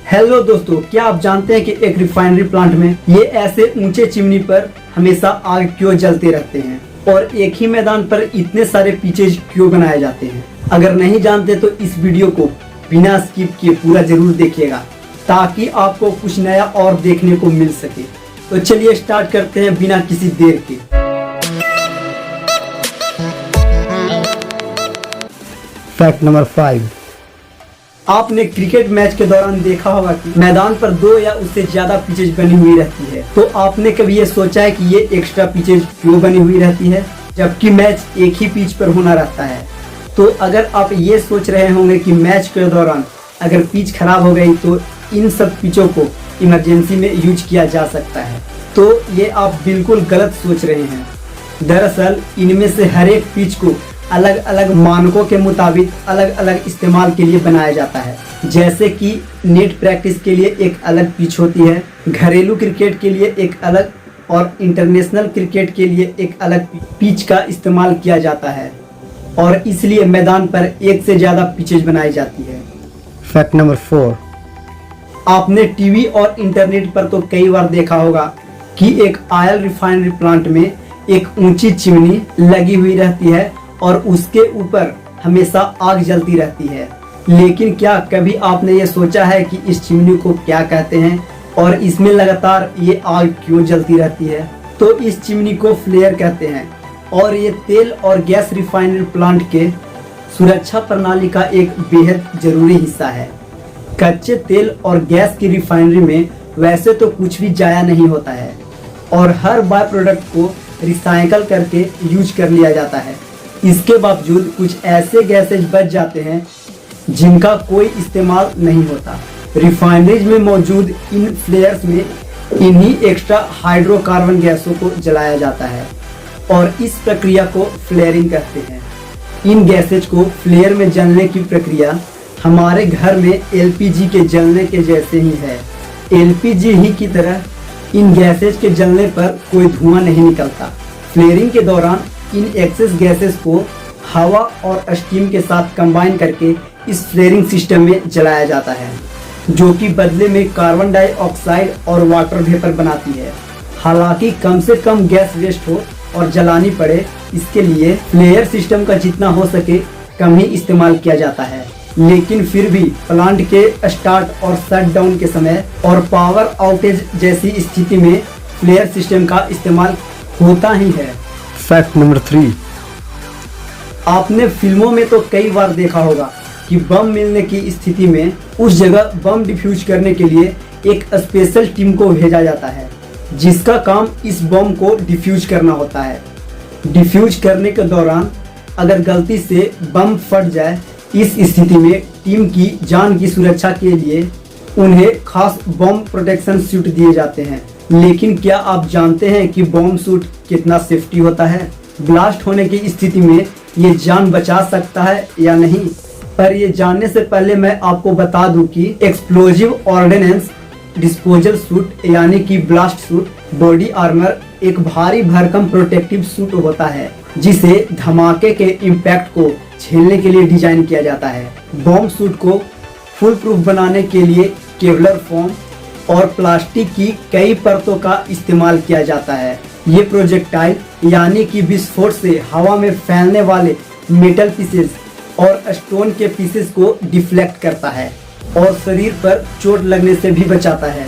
Hello दोस्तों, क्या आप जानते हैं कि एक रिफाइनरी प्लांट में ये ऐसे ऊंचे चिमनी पर हमेशा आग क्यों जलते रहते हैं और एक ही मैदान पर इतने सारे पिचेज क्यों बनाए जाते हैं? अगर नहीं जानते तो इस वीडियो को बिना स्किप किए पूरा जरूर देखिएगा ताकि आपको कुछ नया और देखने को मिल सके। तो चलिए स्टार्ट करते हैं बिना किसी देर के। Fact number 5। आपने क्रिकेट मैच के दौरान देखा होगा कि मैदान पर 2 या उससे ज्यादा पिचेज बनी हुई रहती है। तो आपने कभी ये सोचा है कि ये एक्स्ट्रा पिचेज क्यों बनी हुई रहती है जबकि मैच एक ही पिच पर होना रहता है? तो अगर आप ये सोच रहे होंगे कि मैच के दौरान अगर पिच खराब हो गई तो इन सब पिचों को इमरजेंसी में यूज किया जा सकता है, तो ये आप बिल्कुल गलत सोच रहे हैं। दरअसल इनमें से हर एक पिच को अलग अलग मानकों के मुताबिक अलग अलग इस्तेमाल के लिए बनाया जाता है। जैसे कि नेट प्रैक्टिस के लिए एक अलग पिच होती है, घरेलू क्रिकेट के लिए एक अलग और इंटरनेशनल क्रिकेट के लिए एक अलग पिच का इस्तेमाल किया जाता है और इसलिए मैदान पर एक से ज़्यादा पिचेज बनाई जाती है। Fact number 4। आपने टीवी और इंटरनेट पर तो कई बार देखा होगा कि एक ऑयल रिफाइनरी प्लांट में एक ऊंची चिमनी लगी हुई रहती है और उसके ऊपर हमेशा आग जलती रहती है। लेकिन क्या कभी आपने ये सोचा है कि इस चिमनी को क्या कहते हैं और इसमें लगातार ये आग क्यों जलती रहती है? तो इस चिमनी को फ्लेयर कहते हैं और ये तेल और गैस रिफाइनरी प्लांट के सुरक्षा प्रणाली का एक बेहद जरूरी हिस्सा है। कच्चे तेल और गैस की रिफाइनरी में वैसे तो कुछ भी जाया नहीं होता है और हर बाय प्रोडक्ट को रिसाइकल करके यूज कर लिया जाता है। इसके बावजूद कुछ ऐसे गैसेज बच जाते हैं जिनका कोई इस्तेमाल नहीं होता। रिफाइनरीज में मौजूद इन फ्लेयर्स में इन्हीं एक्स्ट्रा हाइड्रोकार्बन गैसों को जलाया जाता है और इस प्रक्रिया को फ्लेयरिंग कहते हैं। इन गैसेज को फ्लेयर में जलने की प्रक्रिया हमारे घर में एलपीजी के जलने के जैसे ही है। एलपीजी ही की तरह इन गैसेज के जलने पर कोई धुआं नहीं निकलता। फ्लेयरिंग के दौरान इन एक्सेस गैसेस को हवा और स्टीम के साथ कंबाइन करके इस फ्लेयरिंग सिस्टम में जलाया जाता है, जो कि बदले में कार्बन डाइऑक्साइड और वाटर वेपर बनाती है। हालांकि कम से कम गैस वेस्ट हो और जलानी पड़े, इसके लिए फ्लेयर सिस्टम का जितना हो सके कम ही इस्तेमाल किया जाता है। लेकिन फिर भी प्लांट के स्टार्ट और शट डाउन के समय और पावर आउटेज जैसी स्थिति में फ्लेयर सिस्टम का इस्तेमाल होता ही है। Fact number 3। आपने फिल्मों में तो कई बार देखा होगा कि बम मिलने की स्थिति में उस जगह बम डिफ्यूज करने के लिए एक स्पेशल टीम को भेजा जाता है जिसका काम इस बम को डिफ्यूज करना होता है। डिफ्यूज करने के दौरान अगर गलती से बम फट जाए, इस स्थिति में टीम की जान की सुरक्षा के लिए उन्हें खास बम प्रोटेक्शन सूट दिए जाते हैं। लेकिन क्या आप जानते हैं कि बम सूट कितना सेफ्टी होता है? ब्लास्ट होने की स्थिति में ये जान बचा सकता है या नहीं? पर ये जानने से पहले मैं आपको बता दूं कि एक्सप्लोजिव ऑर्डिनेंस डिस्पोजल सूट यानी कि ब्लास्ट सूट बॉडी आर्मर एक भारी भरकम प्रोटेक्टिव सूट होता है जिसे धमाके के इम्पैक्ट को झेलने के लिए डिजाइन किया जाता है। बम सूट को फुल प्रूफ बनाने के लिए केवलर फोम और प्लास्टिक की कई परतों का इस्तेमाल किया जाता है। ये प्रोजेक्टाइल यानी कि विस्फोट से हवा में फैलने वाले मेटल पीसेस और स्टोन के पीसेस को डिफ्लेक्ट करता है और शरीर पर चोट लगने से भी बचाता है।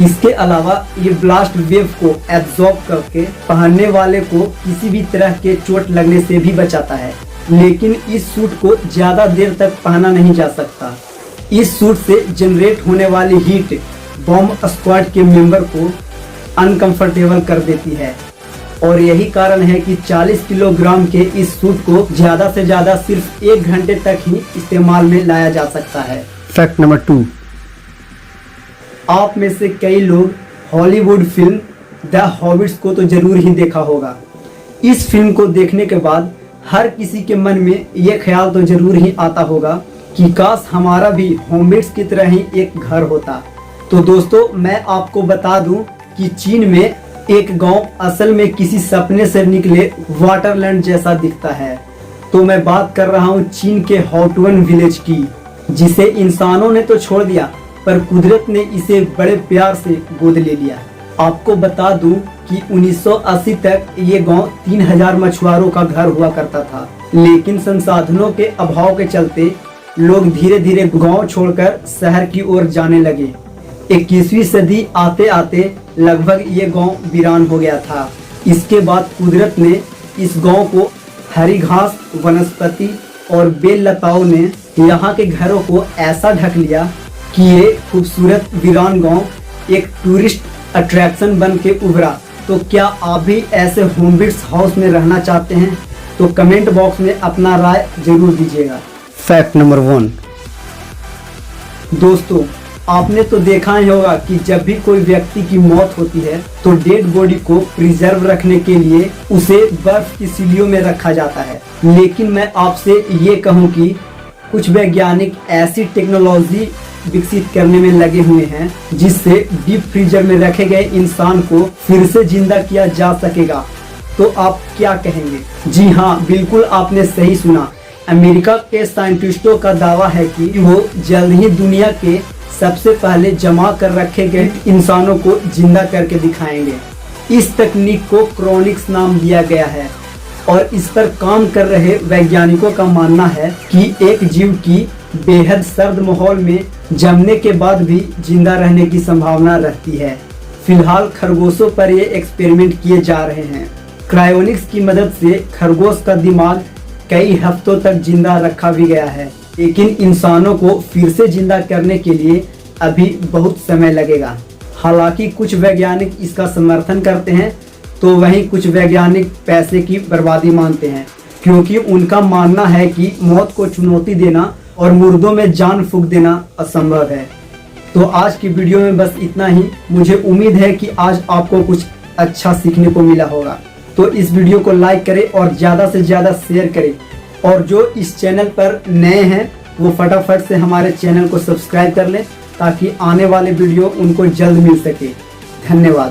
इसके अलावा ये ब्लास्ट वेव को एब्जॉर्ब करके पहनने वाले को किसी भी तरह के चोट लगने से भी बचाता है। लेकिन इस सूट को ज्यादा देर तक पहना नहीं जा सकता। इस सूट से जनरेट होने वाली हीट बॉम्ब स्क्वाड के मेंबर को अनकंफर्टेबल कर देती है और यही कारण है कि 40 किलोग्राम के इस सूट को ज्यादा से ज्यादा सिर्फ 1 घंटे तक ही इस्तेमाल में लाया जा सकता है। Fact number 2। आप में से कई लोग हॉलीवुड फिल्म द हॉबिट्स को तो जरूर ही देखा होगा। इस फिल्म को देखने के बाद हर किसी के मन में ये ख्याल तो जरूर ही आता होगा कि काश हमारा भी हॉबिट्स की तरह ही एक घर होता। तो दोस्तों, मैं आपको बता दूं कि चीन में एक गांव असल में किसी सपने से निकले वाटरलैंड जैसा दिखता है। तो मैं बात कर रहा हूं चीन के हाओटुन विलेज की, जिसे इंसानों ने तो छोड़ दिया पर कुदरत ने इसे बड़े प्यार से गोद ले लिया। आपको बता दूं कि 1980 तक ये गांव 3000 मछुआरों का घर हुआ करता था, लेकिन संसाधनों के अभाव के चलते लोग धीरे धीरे गांव छोड़कर शहर की ओर जाने लगे। 21वीं सदी आते आते लगभग ये गांव वीरान हो गया था। इसके बाद कुदरत ने इस गांव को हरी घास, वनस्पति और बेल लताओं ने यहाँ के घरों को ऐसा ढक लिया कि ये खूबसूरत वीरान गांव एक टूरिस्ट अट्रैक्शन बन के उभरा। तो क्या आप भी ऐसे होमबिट्स हाउस में रहना चाहते हैं? तो कमेंट बॉक्स में अपना राय जरूर दीजिएगा। Fact number 1। दोस्तों, आपने तो देखा ही होगा कि जब भी कोई व्यक्ति की मौत होती है तो डेड बॉडी को प्रिजर्व रखने के लिए उसे बर्फ की सीढ़ियों में रखा जाता है। लेकिन मैं आपसे ये कहूँ कि कुछ वैज्ञानिक ऐसी टेक्नोलॉजी विकसित करने में लगे हुए हैं जिससे डीप फ्रीजर में रखे गए इंसान को फिर से जिंदा किया जा सकेगा। तो आप क्या कहेंगे? जी हाँ, बिल्कुल आपने सही सुना। अमेरिका के साइंटिस्टों का दावा है कि वो जल्द ही दुनिया के सबसे पहले जमा कर रखे गए इंसानों को जिंदा करके दिखाएंगे। इस तकनीक को क्रोनिक्स नाम दिया गया है और इस पर काम कर रहे वैज्ञानिकों का मानना है कि एक जीव की बेहद सर्द माहौल में जमने के बाद भी जिंदा रहने की संभावना रहती है। फिलहाल खरगोशों पर ये एक्सपेरिमेंट किए जा रहे हैं। क्रायोनिक्स की मदद से खरगोश का दिमाग कई हफ्तों तक जिंदा रखा भी गया है, लेकिन इंसानों को फिर से जिंदा करने के लिए अभी बहुत समय लगेगा। हालांकि कुछ वैज्ञानिक इसका समर्थन करते हैं तो वहीं कुछ वैज्ञानिक पैसे की बर्बादी मानते हैं, क्योंकि उनका मानना है कि मौत को चुनौती देना और मुर्दों में जान फूंक देना असंभव है। तो आज की वीडियो में बस इतना ही। मुझे उम्मीद है कि आज आपको कुछ अच्छा सीखने को मिला होगा। तो इस वीडियो को लाइक करें और ज़्यादा से ज़्यादा शेयर करें, और जो इस चैनल पर नए हैं वो फटाफट से हमारे चैनल को सब्सक्राइब कर लें ताकि आने वाले वीडियो उनको जल्द मिल सके। धन्यवाद।